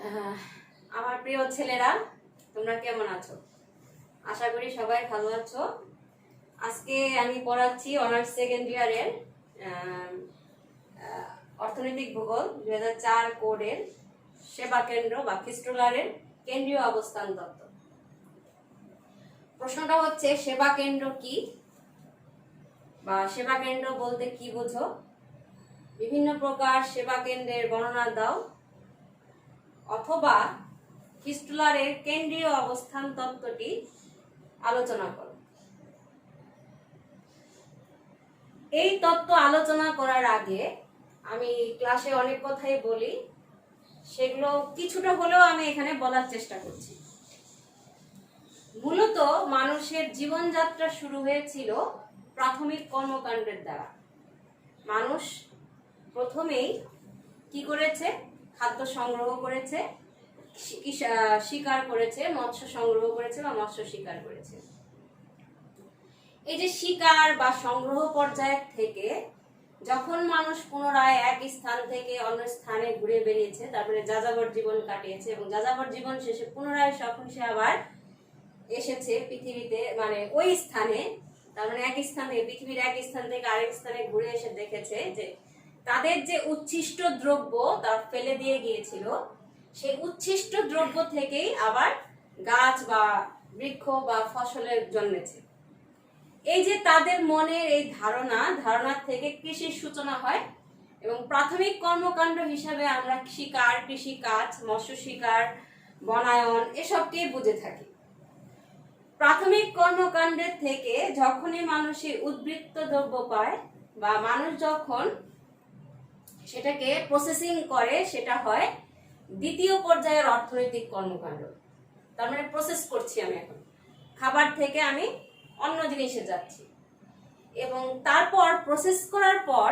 আহ, আমার প্রিয় ছেলেরা, তোমরা কেমন আছো? আশা করি সবাই ভালো আছো। আজকে আমি পড়াচ্ছি অনার্স সেকেন্ড ইয়ারের অর্থনৈতিক ভূগোল 2004 কোডের সেবা কেন্দ্র বা খিস্টুলারের কেন্দ্রীয় অবস্থান তত্ত্ব। প্রশ্নটা হচ্ছে, সেবা কেন্দ্র কি বা সেবা কেন্দ্র বলতে কি বোঝো? বিভিন্ন প্রকার সেবা কেন্দ্রের বর্ণনা দাও, অথবা খিস্টুলারের কেন্দ্রীয় অবস্থান তত্ত্বটি আলোচনা করো। এই তত্ত্ব আলোচনা করার আগে আমি ক্লাসে অনেক কথাই বলি, সেগুলো কিছুটা হলেও আমি এখানে বলার চেষ্টা করছি। মূলত মানুষের জীবনযাত্রা শুরু হয়েছিল প্রাথমিক কর্মকাণ্ডের দ্বারা। মানুষ প্রথমেই কি করেছে? খাদ্য সংগ্রহ করেছে, শিকার করেছে, মৎস্য সংগ্রহ করেছে বা মৎস্য শিকার করেছে। এই যে শিকার বা সংগ্রহ পর্যায় থেকে যখন মানুষ পুনরায় এক স্থান থেকে অন্য স্থানে ঘুরে বেরিয়েছে, তারপরে যাযাবর জীবন কাটিয়েছে এবং যাযাবর জীবন শেষে পুনরায় যখন সে আবার এসেছে পৃথিবীতে, মানে ওই স্থানে, তার মানে এক স্থান থেকে, পৃথিবীর এক স্থান থেকে আরেক স্থানে ঘুরে এসে দেখেছে যে তাদের যে উচ্ছিষ্ট দ্রব্য তা ফেলে দিয়ে গিয়েছিল, সেই উচ্ছিষ্ট দ্রব্য থেকেই আবার গাছ বা বৃক্ষ বা ফসলের জন্মেছে। এই যে তাদের মনের এই ধারণা থেকে কৃষির সূচনা হয় এবং প্রাথমিক কর্মকাণ্ড হিসাবে আমরা শিকার, কৃষিকাজ, মৎস্য শিকার, বনায়ন এসবকে বুঝে থাকি। প্রাথমিক কর্মকাণ্ডের থেকে যখনই মানুষের উদ্বৃত্ত দ্রব্য পায় বা মানুষ যখন সেটাকে প্রসেসিং করে, সেটা হয় দ্বিতীয় পর্যায়ের অর্থনৈতিক কর্মকাণ্ড। তার মানে প্রসেস করছি আমি, এখন খাবার থেকে আমি অন্য জিনিসে যাচ্ছি, এবং তারপর প্রসেস করার পর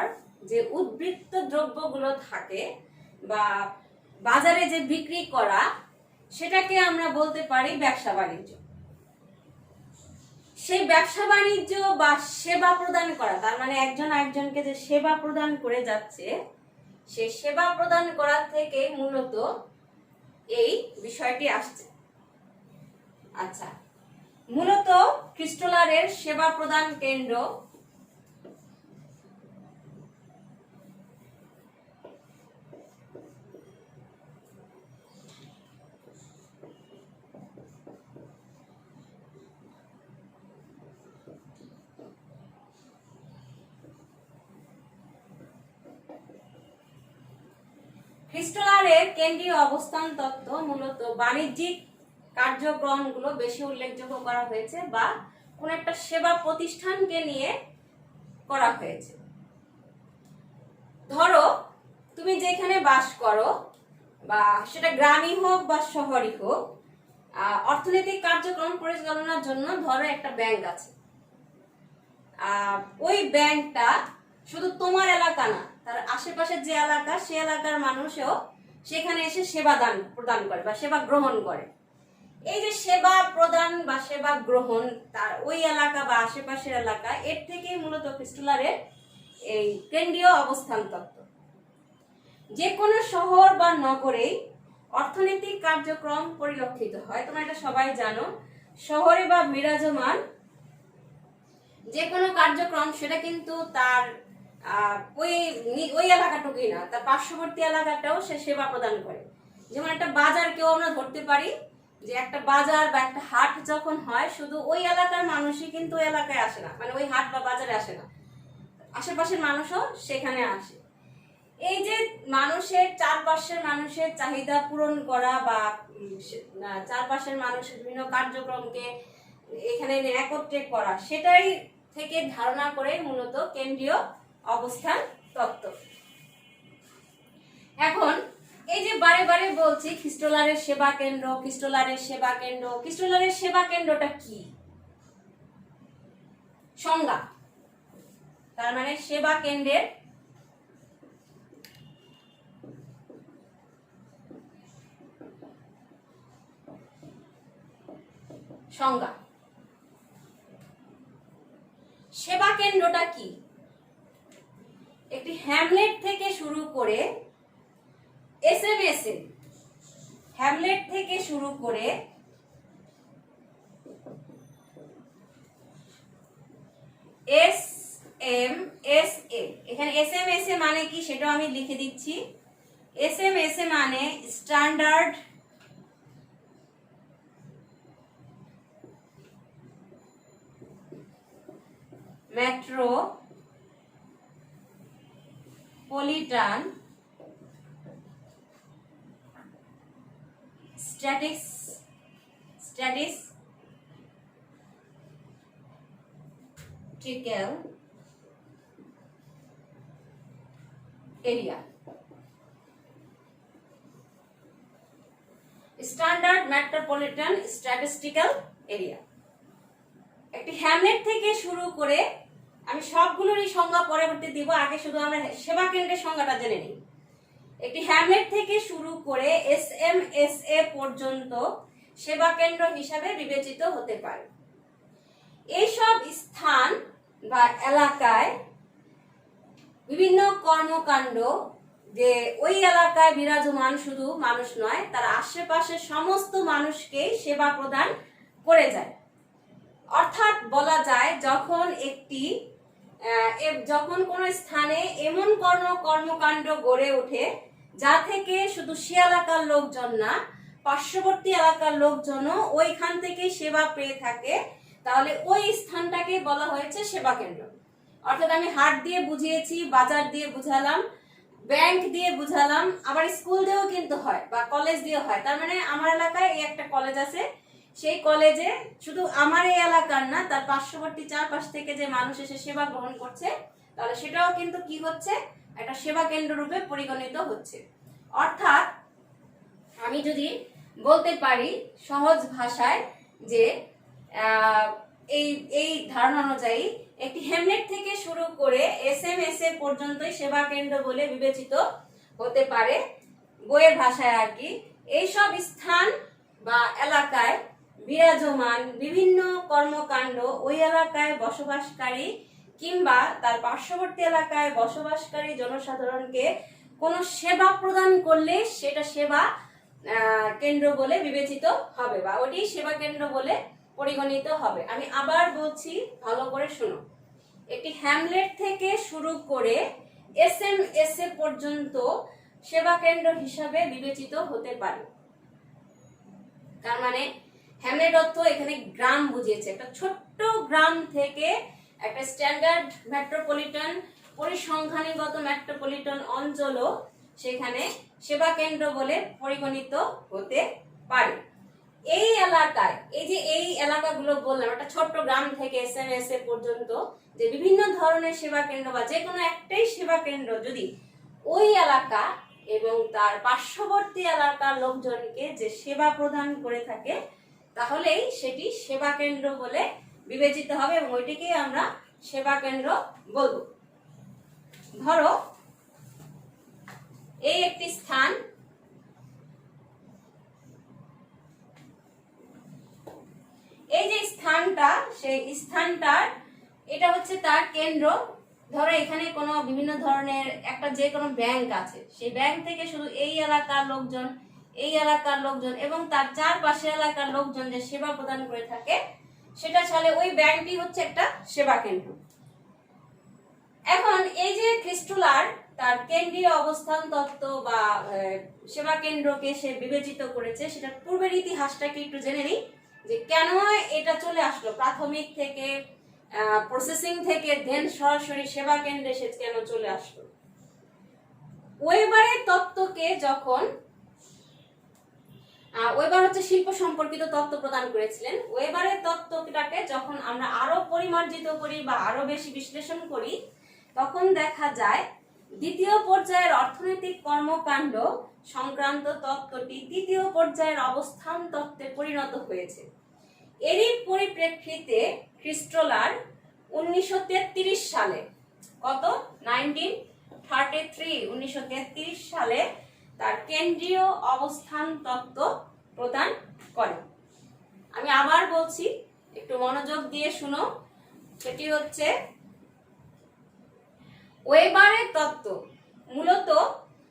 যে উদ্বৃত্ত দ্রব্যগুলো থাকে বা বাজারে যে বিক্রি করা, সেটাকে আমরা বলতে পারি ব্যবসা বাণিজ্য। সেই ব্যবসা বাণিজ্য বা সেবা প্রদান করা, তার মানে একজন আরেকজনকে যে সেবা প্রদান করে যাচ্ছে, সেই সেবা প্রদান করার থেকে মূলত এই বিষয়টি আসছে। আচ্ছা, মূলত খিস্টুলারের সেবা প্রদান কেন্দ্র খিস্টুলারের কেন্দ্রীয় অবস্থান তত্ত্ব মূলত বাণিজ্যিক কার্যক্রমগুলো বেশি উল্লেখযোগ্য করা হয়েছে বা কোন একটা সেবা প্রতিষ্ঠানকে নিয়ে করা হয়েছে। ধরো তুমি যেখানে বাস করো, বা সেটা গ্রামই হোক বা শহরই হোক, অর্থনৈতিক কার্যক্রম পরিচালনার জন্য ধরো একটা ব্যাংক আছে। ওই ব্যাংকটা শুধু তোমার এলাকা না, তার আশেপাশে যে এলাকা, সে এলাকার মানুষও সেখানে এসে সেবা প্রদান করে বা সেবা গ্রহণ করে। এই যে সেবা প্রদান বা সেবা গ্রহণ, তার ওই এলাকা বা আশেপাশের এলাকা, এর থেকেই মূলত খিস্টুলারের এই কেন্দ্রীয় অবস্থান তত্ত্ব। যে কোনো শহর বা নগরেই অর্থনৈতিক কার্যক্রম পরিলক্ষিত হয়, তোমরা এটা সবাই জানো। শহরে বা বিরাজমান যে কোনো কার্যক্রম, সেটা কিন্তু তার ওই এলাকাটুকুই না, তার পার্শ্ববর্তী এলাকাটাও সে সেবা প্রদান করে। যেমন একটা বাজারকেও আমরা ধরতে পারি যে একটা বাজার বা একটা হাট যখন হয়, শুধু ওই এলাকার মানুষই কিন্তু ওই এলাকায় আসে না, মানে ওই হাট বা বাজারে আসে না, আশেপাশের মানুষও সেখানে আসে। এই যে মানুষের চারপাশের মানুষের চাহিদা পূরণ করা বা চারপাশের মানুষের বিভিন্ন কার্যক্রমকে এখানে একত্রে করা, সেটাই থেকে ধারণা করে মূলত কেন্দ্রীয় অবস্থান তত্ত্ব। এখন এই যে বারে বারে বলছি খিস্টুলারের সেবা কেন্দ্র, খিস্টুলারের সেবা কেন্দ্র, খিস্টুলারের সেবা কেন্দ্রটা কি? সংজ্ঞা, তার মানে সেবা কেন্দ্রের সংজ্ঞা। সেবা কেন্দ্রটা কি? একটি হ্যামলেট থেকে শুরু করে এসএমএস এ হ্যামলেট থেকে শুরু করে এস এম এস এ, এখানে এস এম এস এ মানে কি সেটাও আমি লিখে দিচ্ছি। এস এম এস এ মানে standard metropolitan statistical area. Standard metropolitan statistical area. একটি হ্যামলেট থেকে শুরু করে, আমি সবগুলোরই সংজ্ঞা পরবর্তী দিব, আগে শুধু আমরা সেবা কেন্দ্রের সংজ্ঞাটা জেনে নিই। একটি হ্যামলেট থেকে শুরু করে SMSA পর্যন্ত সেবা কেন্দ্র হিসাবে বিবেচিত হতে পারে। এইসব স্থান বা এলাকায় বিভিন্ন কর্মকাণ্ড, যে ওই এলাকায় বিরাজমান শুধু মানুষ নয়, তার আশেপাশের সমস্ত মানুষকেই সেবা প্রদান করে যায়। অর্থাৎ বলা যায় যখন কোনো স্থানে এমন কর্মকাণ্ড গড়ে ওঠে যা থেকে শুধু সে এলাকার লোকজন না, পার্শ্ববর্তী এলাকার লোকজনও ওইখান থেকে সেবা পেয়ে থাকে, তাহলে ওই স্থানটাকে বলা হয়েছে সেবা কেন্দ্র। অর্থাৎ আমি হাট দিয়ে বুঝিয়েছি, বাজার দিয়ে বুঝালাম, ব্যাংক দিয়ে বুঝালাম, আবার স্কুল দিয়েও কিন্তু হয় বা কলেজ দিয়ে হয়। তার মানে আমার এলাকায় এই একটা কলেজ আছে, সেই কলেজে শুধু আমার এই এলাকার না, তার পার্শ্ববর্তী চারপাশ থেকে যে মানুষ এসে সেবা গ্রহণ করছে, তাহলে সেটাও কিন্তু কি হচ্ছে, একটা সেবা কেন্দ্র রূপে পরিগণিত হচ্ছে। অর্থাৎ আমি যদি বলতে পারি সহজ ভাষায় যে এই ধারণা অনুযায়ী একটি হ্যামলেট থেকে শুরু করে SMSA পর্যন্তই সেবা কেন্দ্র বলে বিবেচিত হতে পারে, বইয়ের ভাষায় আর কি। এইসব স্থান বা এলাকায় বিরাজমান বিভিন্ন কর্মকাণ্ড ওই এলাকায় বসবাসকারী কিংবা তার পার্শ্ববর্তী এলাকায় বসবাসকারী জনসাধারণকে কোনো সেবা প্রদান করলে সেটা সেবা কেন্দ্র বলে বিবেচিত হবে বা ওটি সেবা কেন্দ্র বলে পরিগণিত হবে। আমি আবার বলছি, ভালো করে শুনো। একটি হ্যামলেট থেকে শুরু করে SMSA পর্যন্ত সেবা কেন্দ্র হিসাবে বিবেচিত হতে পারে। তার মানে হ্যামলেট অর্থ এখানে গ্রাম বুঝিয়েছে, একটা ছোট্ট গ্রাম থেকে একটা স্ট্যান্ডার্ড মেট্রোপলিটন পরিসংখ্যানগত মেট্রোপলিটন অঞ্চলও সেখানে সেবা কেন্দ্র বলে পরিগণিত হতে পারে। এই এলাকায়, এই এলাকাগুলো বললাম, একটা ছোট্ট গ্রাম থেকে SMSA পর্যন্ত যে বিভিন্ন ধরনের সেবা কেন্দ্র বা যে কোনো একটাই সেবা কেন্দ্র যদি ওই এলাকা এবং তার পার্শ্ববর্তী এলাকার লোকজনকে যে সেবা প্রদান করে থাকে, তাহলেই সেটি সেবা কেন্দ্র বলে বিবেচিত হবে এবং ওইটিকেই আমরা সেবা কেন্দ্র বলবো। ধরো এই একটি স্থান, এই যে স্থানটা, সেই স্থানটার এটা হচ্ছে তার কেন্দ্র। ধরো এখানে কোনো বিভিন্ন ধরনের একটা যে কোনো ব্যাংক আছে, সেই ব্যাংক থেকে শুধু এই এলাকার লোকজন, এই এলাকার লোকজন এবং তার চারপাশে এলাকার লোকজন যে সেবা প্রদান করে থাকে, সেটা চলে, ওই ব্যাংকটি হচ্ছে একটা সেবা কেন্দ্র। এখন এই যে ক্রিস্টোলার তার কেন্দ্রীয় অবস্থান তত্ত্ব বা সেবা কেন্দ্রকে সে বিবেচিত করেছে, সেটার পূর্বের ইতিহাসটাকে একটু জেনে নিই, যে কেন এটা চলে আসলো প্রাথমিক থেকে, প্রসেসিং থেকে দেন সরাসরি সেবা কেন্দ্রে সে কেন চলে আসলো। ওয়েবারের তত্ত্বকে যখন ওয়েবার হচ্ছে শিল্প সম্পর্কিত তত্ত্ব প্রদান করেছিলেন, ওয়েবারের তত্ত্বটাকে যখন আমরা আরো পরিমার্জিত করি বা আরো বেশি বিশ্লেষণ করি, তখন দেখা যায় দ্বিতীয় পর্যায়ের অর্থনৈতিক কর্মকাণ্ড সংক্রান্ত তত্ত্বটি তৃতীয় পর্যায়ের অবস্থান তত্ত্বে পরিণত হয়েছে। এরই পরিপ্রেক্ষিতে ক্রিস্টোলার 1933 সালে, কত 1933 সালে তার কেন্দ্রীয় অবস্থান তত্ত্ব প্রদান করে। আমি আবার বলছি, একটু মনোযোগ দিয়ে শুনো। সেটি হচ্ছে ওয়েবারের তত্ত্ব মূলত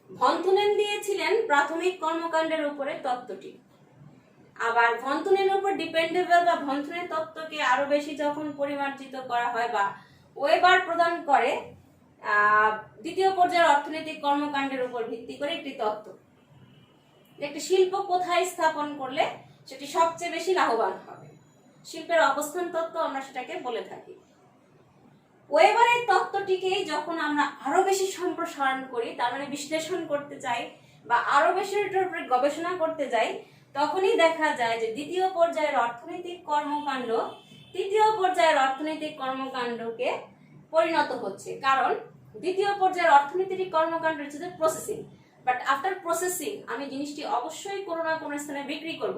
ভন্থুনেন দিয়েছিলেন প্রাথমিক কর্মকাণ্ডের উপরে তত্ত্বটি। আবার ভন্থুনের উপর ডিপেন্ডেবল বা ভন্থুনের তত্ত্বকে আরো বেশি যখন পরিমার্জিত করা হয় বা ওয়েবার প্রদান করে দ্বিতীয় পর্যায়ের অর্থনৈতিক কর্মকাণ্ডের উপর ভিত্তি করে একটি তত্ত্ব, একটি শিল্প কোথায় স্থাপন করলে সেটি সবচেয়ে বেশি লাভবান হবে, শিল্পের অবস্থান তত্ত্ব আমরা সেটাকে বলে থাকি। ওয়েবারের তত্ত্বটিকেই যখন আমরা আরো বেশি সম্প্রসারণ করি, তার মানে বিশ্লেষণ করতে চাই বা আরো বেশি এটার উপরে গবেষণা করতে যাই, তখনই দেখা যায় যে দ্বিতীয় পর্যায়ের অর্থনৈতিক কর্মকাণ্ড তৃতীয় পর্যায়ের অর্থনৈতিক কর্মকাণ্ডকে পরিণত হচ্ছে। কারণ দ্বিতীয় পর্যায়ের অর্থনৈতিক কর্মকাণ্ড হচ্ছে প্রসেসিং, বাট আফটার প্রসেসিং আমি জিনিসটি অবশ্যই কোনো না কোনো স্থানে বিক্রি করব।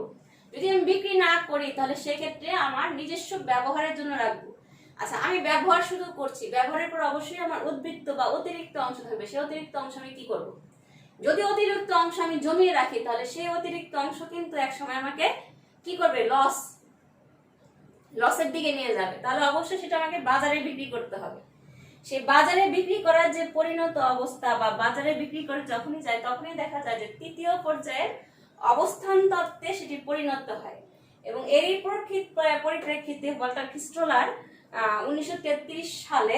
যদি আমি বিক্রি না করি তাহলে সেক্ষেত্রে আমার নিজস্ব ব্যবহারের জন্য রাখবো। আচ্ছা, আমি ব্যবহার শুধু করছি, ব্যবহারের পর অবশ্যই আমার উদ্বৃত্ত বা অতিরিক্ত অংশ থাকবে। সেই অতিরিক্ত অংশ আমি কি করব? যদি অতিরিক্ত অংশ আমি জমিয়ে রাখি তাহলে সেই অতিরিক্ত অংশ কিন্তু একসময় আমাকে কি করবে? লসের দিকে নিয়ে যাবে। তাহলে অবশ্যই সেটা আমাকে বাজারে বিক্রি করতে হবে। সেই বাজারে বিক্রি করার যে পরিণত অবস্থা বা বাজারে বিক্রি করে যখনই যায় তখনই দেখা যায় যে তৃতীয় পর্যায়ের অবস্থান তত্ত্বে সেটি পরিণত হয়। এবং এরই পরিপ্রেক্ষিতে ওয়াল্টার ক্রিস্টোলার 1933 সালে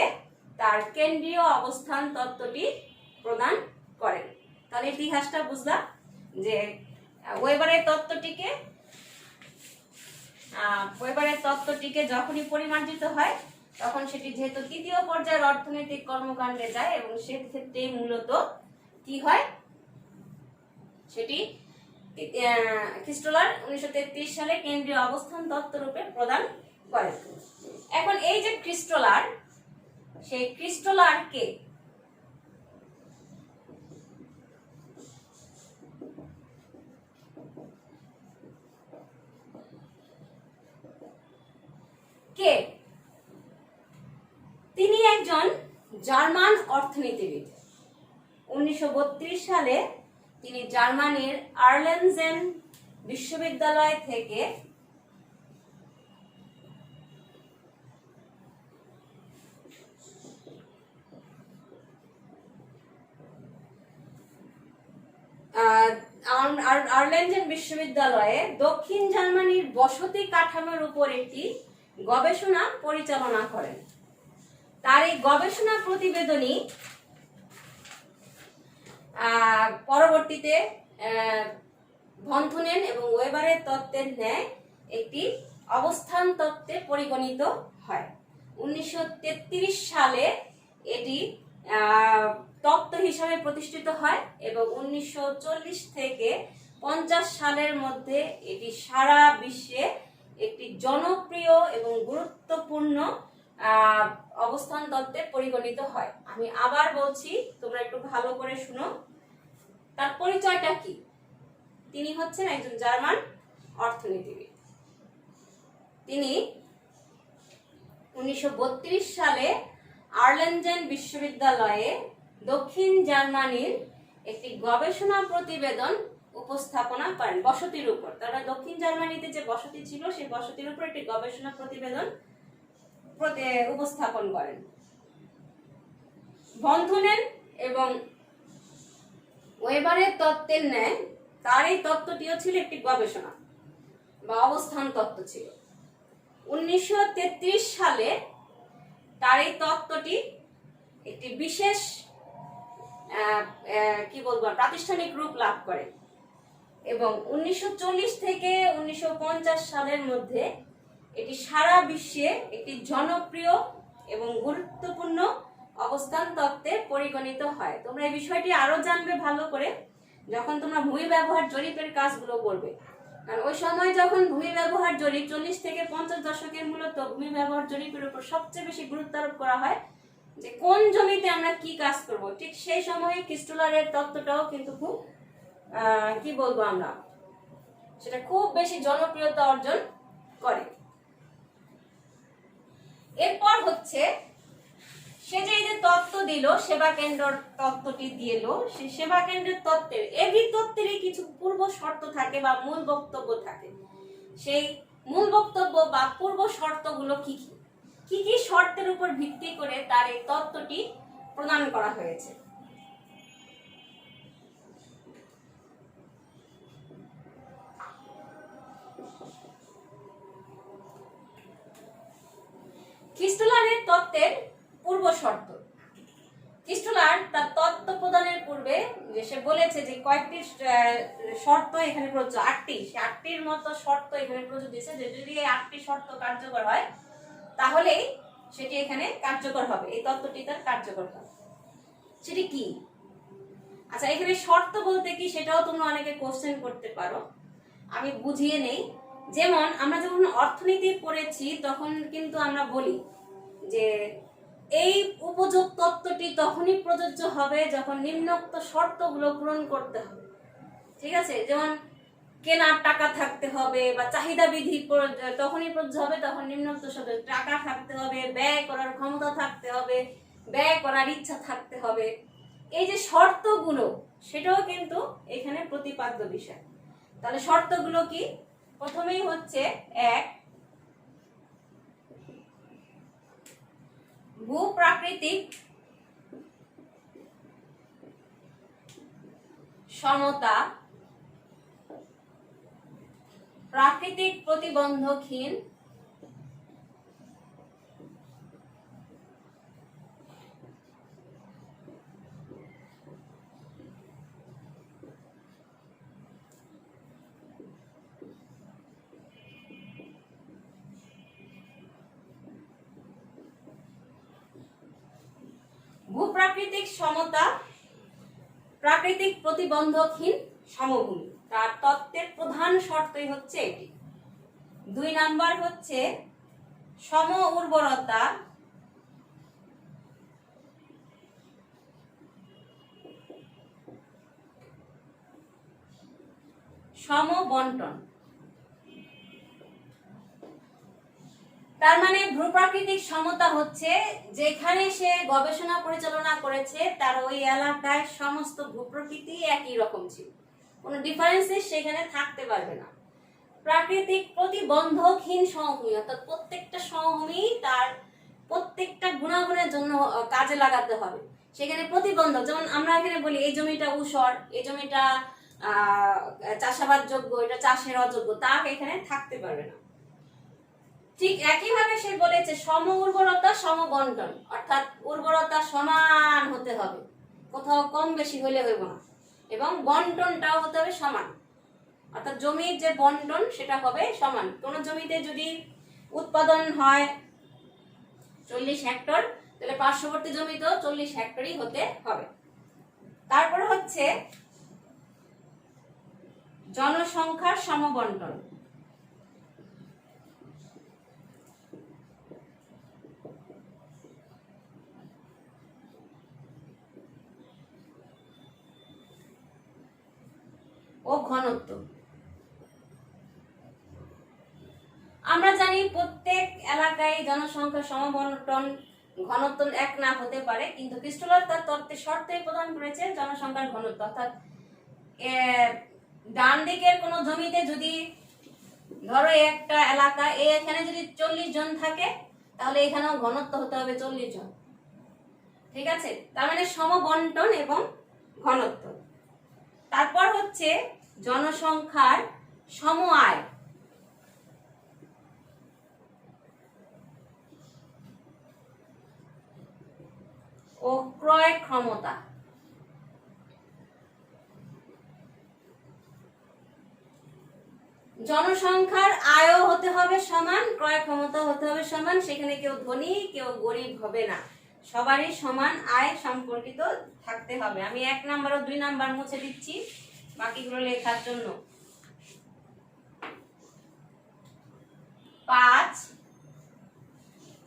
তার কেন্দ্রীয় অবস্থান তত্ত্বটি প্রদান করেন। তাহলে ইতিহাসটা বুঝলাম যে ওয়েবারের তত্ত্বটিকে যখনই পরিমার্জিত হয় তখন সেটি যেহেতু তৃতীয় পর্যায়ের অর্থনৈতিক কর্মকাণ্ডে যায় এবং সেক্ষেত্রে মূলত কি হয়, সেটি ক্রিস্টোলার 1933 সালে কেন্দ্রীয় অবস্থান তত্ত্ব রূপে প্রদান করেন। এখন এই যে ক্রিস্টোলার, সেই ক্রিস্টোলার কে? তিনি একজন জার্মান অর্থনীতিবিদ। 1932 সালে তিনি জার্মানির আর্লেনজেন বিশ্ববিদ্যালয় থেকে আর্লেনজেন বিশ্ববিদ্যালয়ে দক্ষিণ জার্মানির বসতি কাঠামোর উপর একটি গবেষণা পরিচালনা করেন। তার এই গবেষণা প্রতিবেদনই পরবর্তীতে ভন্থুনেন এবং ওয়েবারের তত্ত্বের ন্যায় একটি অবস্থান তত্ত্বে পরিগণিত হয়। 1933 সালে এটি তত্ত্ব হিসাবে প্রতিষ্ঠিত হয় এবং 1940 থেকে 50 সালের মধ্যে এটি সারা বিশ্বে একটি জনপ্রিয় এবং গুরুত্বপূর্ণ অবস্থান তত্ত্বে পরিগণিত হয়। আমি আবার বলছি, তোমরা একটু ভালো করে শুনো। তার পরিচয়টা কি? তিনি হচ্ছেন একজন জার্মান অর্থনীতিবিদ। তিনি 1932 সালে আর্লেনজেন বিশ্ববিদ্যালয়ে দক্ষিণ জার্মানির একটি গবেষণা প্রতিবেদন উপস্থাপনা করেন বসতির উপর। তারা দক্ষিণ জার্মানিতে যে বসতি ছিল সেই বসতির উপর একটি গবেষণা প্রতিবেদন উপস্থাপন করেন। ভন্থুনেন এবং ওয়েবারের তত্ত্বের ন্যায় তার এই তত্ত্বটিও ছিল একটি গবেষণা বা অবস্থান তত্ত্ব ছিল। 1933 সালে তার এই তত্ত্বটি একটি বিশেষ প্রাতিষ্ঠানিক রূপ লাভ করে এবং 1940 থেকে 1950 সালের মধ্যে এটি সারা বিশ্বে একটি জনপ্রিয় এবং গুরুত্বপূর্ণ অবস্থান তত্ত্বে পরিগণিত হয়। তোমরা এই বিষয়টি আরো জানবে ভালো করে যখন তোমরা ভূমি ব্যবহার জরিপের কাজগুলো করবে। কারণ ওই সময় যখন ভূমি ব্যবহার জরিপ 40 থেকে 50 দশকের মূলত ভূমি ব্যবহার জরিপের উপর সবচেয়ে বেশি গুরুত্ব আরোপ করা হয় যে কোন জমিতে আমরা কি কাজ করব। ঠিক সেই সময়ে ক্রিস্টোলারের তত্ত্বটাও কিন্তু খুব সেটা খুব বেশি জনপ্রিয়তা অর্জন করে। এরপর হচ্ছে সে যে তত্ত্ব দিল, সেবা কেন্দ্র তত্ত্বটি দিল, সেই সেবা কেন্দ্রের তত্ত্বের এভরি তত্ত্বেরই কিছু পূর্ব শর্ত থাকে বা মূল বক্তব্য থাকে। সেই মূল বক্তব্য বা পূর্ব শর্তগুলো কি কি কি কি শর্তের উপর ভিত্তি করে তার এই তত্ত্বটি প্রদান করা হয়েছে। তত্ত্বের পূর্ব শর্ত। ক্রিস্টোলার তার তত্ত্ব প্রদানের পূর্বে যে সে বলেছে যে কয়েকটি শর্ত এখানে প্রযোজ্য, 8টি, সে 8টির মতো শর্ত এখানে প্রযোজ্য দিয়েছে যে যদি এই 8টি শর্ত কার্যকর হয় তাহলেই সেটি এখানে কার্যকর হবে, এই তত্ত্বটি তার কার্যকর হবে। সেটি কি? আচ্ছা, এখানে শর্ত বলতে কি সেটাও তোমরা অনেকে কোশ্চেন করতে পারো, আমি বুঝিয়ে নেই। যেমন আমরা যখন অর্থনীতি পড়েছি তখন কিন্তু আমরা বলি যে এই উপযোগ তত্ত্বটি তখনই প্রযোজ্য হবে যখন নিম্নোক্ত শর্তগুলো পূরণ করতে হবে। ঠিক আছে, যেমন কেনার টাকা থাকতে হবে বা চাহিদা বিধি তখনই প্রযোজ্য হবে তখন নিম্নোক্ত শর্ত, টাকা থাকতে হবে, ব্যয় করার ক্ষমতা থাকতে হবে, ব্যয় করার ইচ্ছা থাকতে হবে। এই যে শর্তগুলো সেটাও কিন্তু এখানে প্রতিপাদ্য বিষয়। তাহলে শর্তগুলো কি? প্রথমেই হচ্ছে 1, ভূপ্রাকৃতিক সমতা প্রাকৃতিক প্রতিবন্ধকহীন ভূপ্রাকৃতিক সমতা প্রাকৃতিক প্রতিবন্ধকহীন সমভূমি, তার তত্ত্বের প্রধান শর্তই হচ্ছে এটি। 2 নাম্বার হচ্ছে সম উর্বরতা সম বন্টন। তার মানে ভূপ্রাকৃতিক সমতা হচ্ছে যেখানে সে গবেষণা পরিচালনা করেছে তার ওই এলাকায় সমস্ত ভূপ্রকৃতি একই রকম ছিল, কোনো ডিফারেন্সেস সেখানে থাকতে পারবে না। প্রাকৃতিক প্রতিবন্ধকহীন সমভূমি, অর্থাৎ প্রত্যেকটা সমভূমি তার প্রত্যেকটা গুণাগুণের জন্য কাজে লাগাতে হবে। সেখানে প্রতিবন্ধক, যেমন আমরা এখানে বলি এই জমিটা ঊষর, এই জমিটা চাষাবাদ যোগ্য, এটা চাষের অযোগ্য, তা এখানে থাকতে পারবে না। ঠিক একইভাবে সে বলেছে সম উর্বরতা সম বন্টন, অর্থাৎ উর্বরতা সমান হতে হবে, কোথাও কম বেশি হলে হইব না, এবং বন্টনটাও হতে হবে সমান, অর্থাৎ জমির যে বন্টন সেটা হবে সমান। কোন জমিতে যদি উৎপাদন হয় 40 হেক্টর, তাহলে পার্শ্ববর্তী জমিতেও 40 হেক্টরই হতে হবে। তারপর হচ্ছে জনসংখ্যার সমবন্টন। ও ঘনত্ব। আমরা জানি প্রত্যেক এলাকায় জনসংখ্যা সমবন্টন ঘনত্ব এক না হতে পারে, কিন্তু ক্রিস্টোলার তার তত্ত্বে শর্তে প্রদান করেছেন জনসংখ্যার ঘনত্ব, অর্থাৎ ডান দিকের কোন জমিতে যদি ধরো একটা এলাকা এখানে যদি 40 জন থাকে তাহলে এখানেও ঘনত্ব হতে হবে 40 জন। ঠিক আছে, তার মানে সমবন্টন এবং ঘনত্ব। তারপর হচ্ছে জনসংখ্যার সম আয়। ও ক্রয় ক্ষমতা। জনসংখ্যার আয়ও হতে হবে সমান, ক্রয় ক্ষমতা হতে হবে সমান, সেখানে কেউ ধনী কেউ গরিব হবে না, সবারই সমান আয় সম্পর্কিত থাকতে হবে। আমি 1 নাম্বার ও 2 নাম্বার মুছে দিচ্ছি বাকিগুলো লেখার জন্য। 5,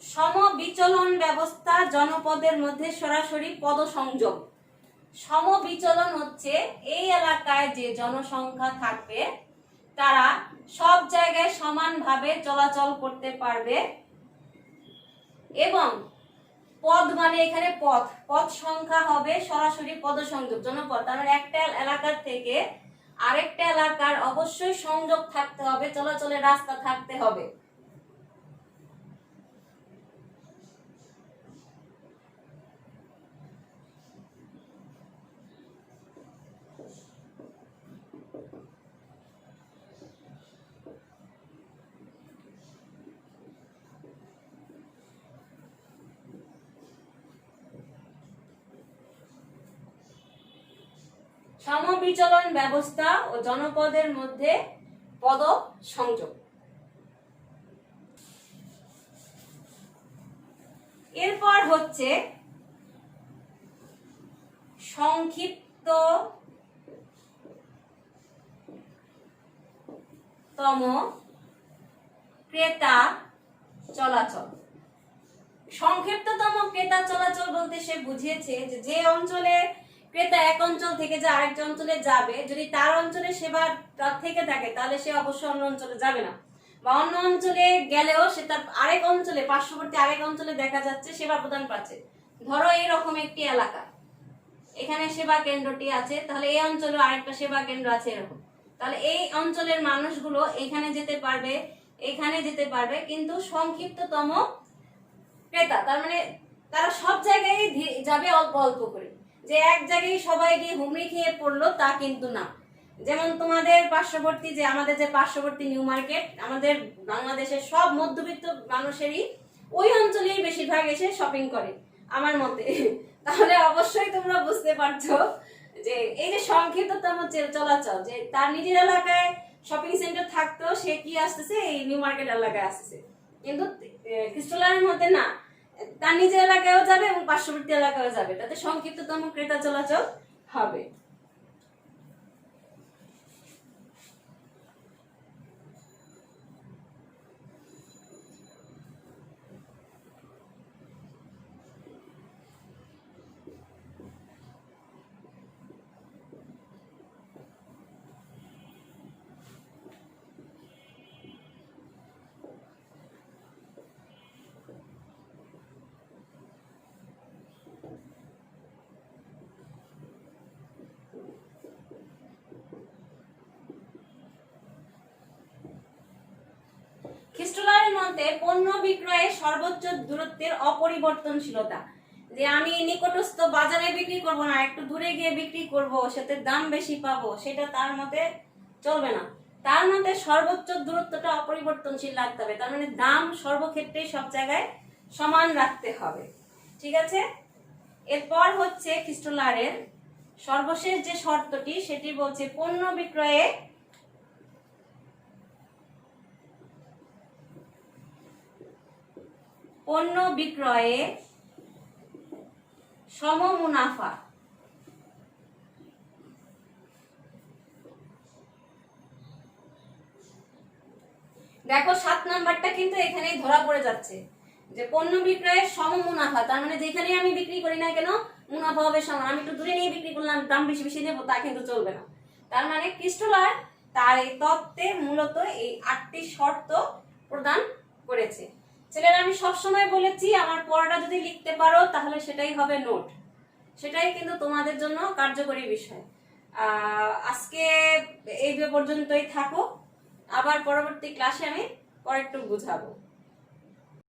সমবিচলন ব্যবস্থা জনপদের মধ্যে সরাসরি পদ সংযোগ। সমবিচলন হচ্ছে এই এলাকায় যে জনসংখ্যা থাকবে তারা সব জায়গায় সমানভাবে চলাচল করতে পারবে, এবং পদ মানে এখানে পথ সংখ্যা হবে সরাসরি পদ সংযোগ, জনপদ। তার মানে একটা এলাকা থেকে আরেকটা এলাকার অবশ্যই সংযোগ থাকতে হবে, চলাচলের রাস্তা থাকতে হবে। সমবিচলন ব্যবস্থা ও জনপদের মধ্যে পদ সংযোগ। এরপর হচ্ছে সংক্ষিপ্ততম ক্রেতা চলাচল। সংক্ষিপ্ততম ক্রেতা চলাচল বলতে সে বুঝিয়েছে যে অঞ্চলে ক্রেতা এক অঞ্চল থেকে যে আরেকটা অঞ্চলে যাবে, যদি তার অঞ্চলে সেবা থেকে থাকে তাহলে সে অবশ্যই অন্য অঞ্চলে যাবে না, বা অন্য অঞ্চলে গেলেও সে তার আরেক অঞ্চলে পার্শ্ববর্তী আরেক অঞ্চলে দেখা যাচ্ছে সেবা প্রদান পাচ্ছে। ধরো এইরকম একটি এলাকা, এখানে সেবা কেন্দ্রটি আছে, তাহলে এই অঞ্চলে আরেকটা সেবা কেন্দ্র আছে এরকম, তাহলে এই অঞ্চলের মানুষগুলো এখানে যেতে পারবে, এখানে যেতে পারবে, কিন্তু সংক্ষিপ্ততম ক্রেতা তার মানে তারা সব জায়গায় যাবে অল্প অল্প করে, যে এক জায়গায় সবাই গিয়ে হুমড়ি খেয়ে পড়লো তা কিন্তু না। যেমন তোমাদের পার্শ্ববর্তী যে আমাদের যে পার্শ্ববর্তী নিউ মার্কেট, আমাদের বাংলাদেশের সব মধ্যবিত্ত মানুষেরই ওই অঞ্চলেই বেশিরভাগ এসে শপিং করে আমার মতে। তাহলে অবশ্যই তোমরা বুঝতে পারছো যে এই যে সংক্ষিপ্ততম চলাচল, যে তার নিজের এলাকায় শপিং সেন্টার থাকতো, সে কি আসতেছে এই নিউ মার্কেট এলাকায় আসতেছে, কিন্তু ক্রিস্টোলারের মধ্যে না, তার নিজের এলাকায়ও যাবে এবং পার্শ্ববর্তী এলাকায়ও যাবে, তাতে সংক্ষিপ্ততম ক্রেতা চলাচল হবে। খ্রিস্টোলারের মতে পণ্য বিক্রয়ের সর্বোচ্চ দূরত্বের অপরিবর্তনশীলতা, যে আমি নিকটস্থ বাজারে বিক্রি করব না, একটু দূরে গিয়ে বিক্রি করব, সেতে দাম বেশি পাবো, সেটা তার মতে চলবে না। তার মতে সর্বোচ্চ দূরত্বটা অপরিবর্তনশীল রাখতে হবে, তার মানে দাম সর্বক্ষেত্রে সব জায়গায় সমান রাখতে হবে। ঠিক আছে, এরপর হচ্ছে খ্রিস্টোলারের সর্বশেষ যে শর্তটি সেটি বলছে পণ্য বিক্রয়ে সম মুনাফা। দেখো 7 নাম্বারটা কিন্তু এখানেই ধরা পড়ে যাচ্ছে, যে পণ্য বিক্রয়ের সম মুনাফা, তার মানে যেখানে আমি বিক্রি করি না কেন মুনাফা হবে সমান। আমি একটু দূরে নিয়ে বিক্রি করলাম, দাম বেশি বেশি নেবো, তা কিন্তু চলবে না। তার মানে ক্রিস্টোলার তার এই তত্ত্বে মূলত এই 8টি শর্ত প্রদান করেছে। ছেলেরা আমি সবসময় বলেছি আমার পড়াটা যদি লিখতে পারো তাহলে সেটাই হবে নোট, সেটাই কিন্তু তোমাদের জন্য কার্যকরী বিষয়। আজকে এই পর্যন্তই থাকো, আবার পরবর্তী ক্লাসে আমি পরে একটু বুঝাবো।